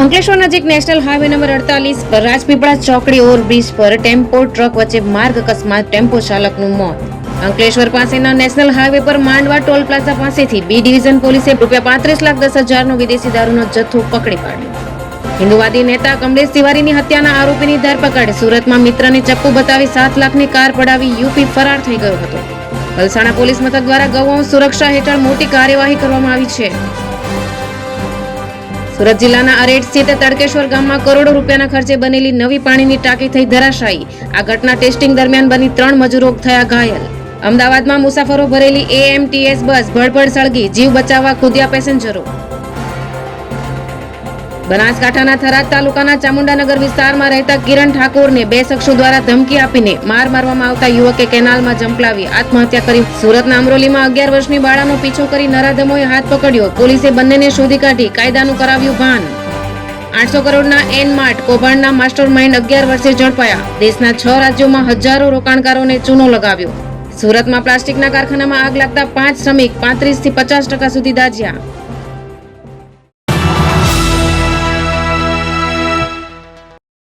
અંકલેશ્વર નજીક national highway number 48 પર રાજપીપળા ચોકડી ઓવરબ્રિજ પર ટેમ્પો ટ્રક વચ્ચે માર્ગ અકસ્માત, ટેમ્પો ચાલકનું મોત. અંકલેશ્વર પાસેના નેશનલ હાઈવે પર માંડવા ટોલ પ્લાઝા પાસેથી બી ડિવિઝન પોલીસે ₹35,10,000નો વિદેશી દારૂનો જથ્થો પકડી પાડ્યો. હિન્દુવાદી નેતા કમલેશ તિવારીની હત્યાના આરોપીની ધરપકડ. સુરતમાં મિત્રને ચપ્પુ બતાવી 7 લાખની કાર પડાવી યુપી ફરાર થઈ ગયો હતો. વલસાણા પોલીસ મથક દ્વારા ગૌવંશ સુરક્ષા હેઠળ મોટી કાર્યવાહી કરવામાં આવી છે. સુરત જિલ્લાના અરેડ સ્થિત તડકેશ્વર ગામમાં કરોડો રૂપિયાના ખર્ચે બનેલી નવી પાણીની ટાંકી થઈ ધરાશાયી. આ ઘટના ટેસ્ટિંગ દરમિયાન બની 3 મજૂરો થયા ઘાયલ. અમદાવાદમાં મુસાફરો ભરેલી AMTS બસ ભડભડ સળગી, જીવ બચાવવા કૂદ્યા પેસેન્જરો. બનાસકાંઠાના થરાદ તાલુકાના ચામુંડાનગર વિસ્તારમાં રહેતા કિરણ ઠાકોરને 2 શખ્સો દ્વારા ધમકી આપીને માર મારવામાં આવતા યુવકે કેનાલમાં ઝંપલાવી આત્મહત્યા કરી. સુરતના અમરોલીમાં 11 વર્ષની બાળાનો પીછો કરી નરાધમોએ હાથ પકડ્યો. પોલીસે બંનેને શોધી કાઢી કાયદાનું કરાવ્યું ભાન. 800 કરોડના એનમાર્ટ કૌભાંડના માસ્ટરમાઇન્ડ 11 વર્ષે ઝડપાયા. દેશના 6 રાજ્યોમાં હજારો રોકાણકારોને ચૂનો લગાવ્યો. સુરતમાં પ્લાસ્ટિકના કારખાનામાં આગ લાગતા 5 શ્રમિક 35 થી 50% સુધી દાઝ્યા.